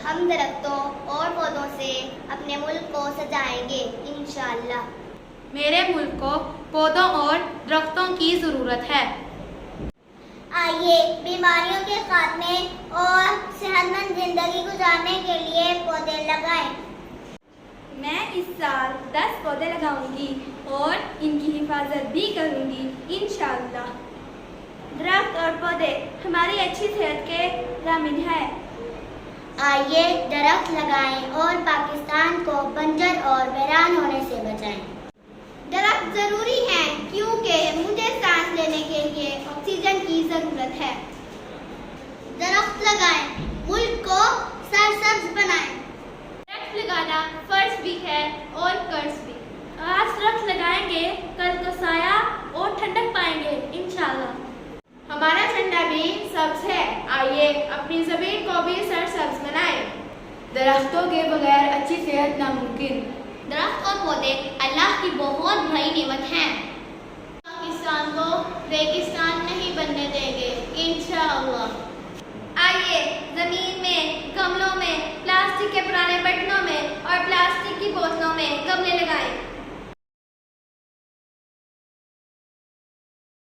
ہم درختوں اور پودوں سے اپنے ملک کو سجائیں گے انشاءاللہ۔ میرے ملک کو پودوں اور درختوں کی ضرورت ہے۔ آئیے بیماریوں کے خاتمے اور صحت مند زندگی گزارنے کے لیے پودے لگائیں۔ میں اس سال 10 پودے لگاؤں گی اور ان کی حفاظت بھی کروں گی انشاءاللہ۔ درخت اور پودے ہماری اچھی صحت کے ضامن ہیں۔ آئیے درخت لگائیں اور پاکستان کو بنجر اور ویران ہونے سے بچائیں۔ درخت ضروری ہیں کیونکہ مجھے سانس لینے کے لیے آکسیجن کی ضرورت ہے۔ درخت لگائیں، ملک کو سرسبز بنائیں۔ درخت لگانا فرض بھی ہے اور قرض بھی۔ آج درخت لگائیں گے، کل کو سایہ اور ٹھنڈک پائیں گے انشاءاللہ۔ ہمارا جھنڈا بھی سبز ہے، آئیے اپنی زمین کو بھی سرسبز بنائیں۔ درختوں کے بغیر اچھی صحت ناممکن۔ درخت اور پودے اللہ کی بہت بڑی نعمت ہیں۔ پاکستان کو ریگستان نہیں بننے دیں گے انشاءاللہ۔ آئیے زمین میں، گملوں میں، پلاسٹک کے پرانے بٹنوں میں اور پلاسٹک کی بوتلوں میں گملے لگائیں۔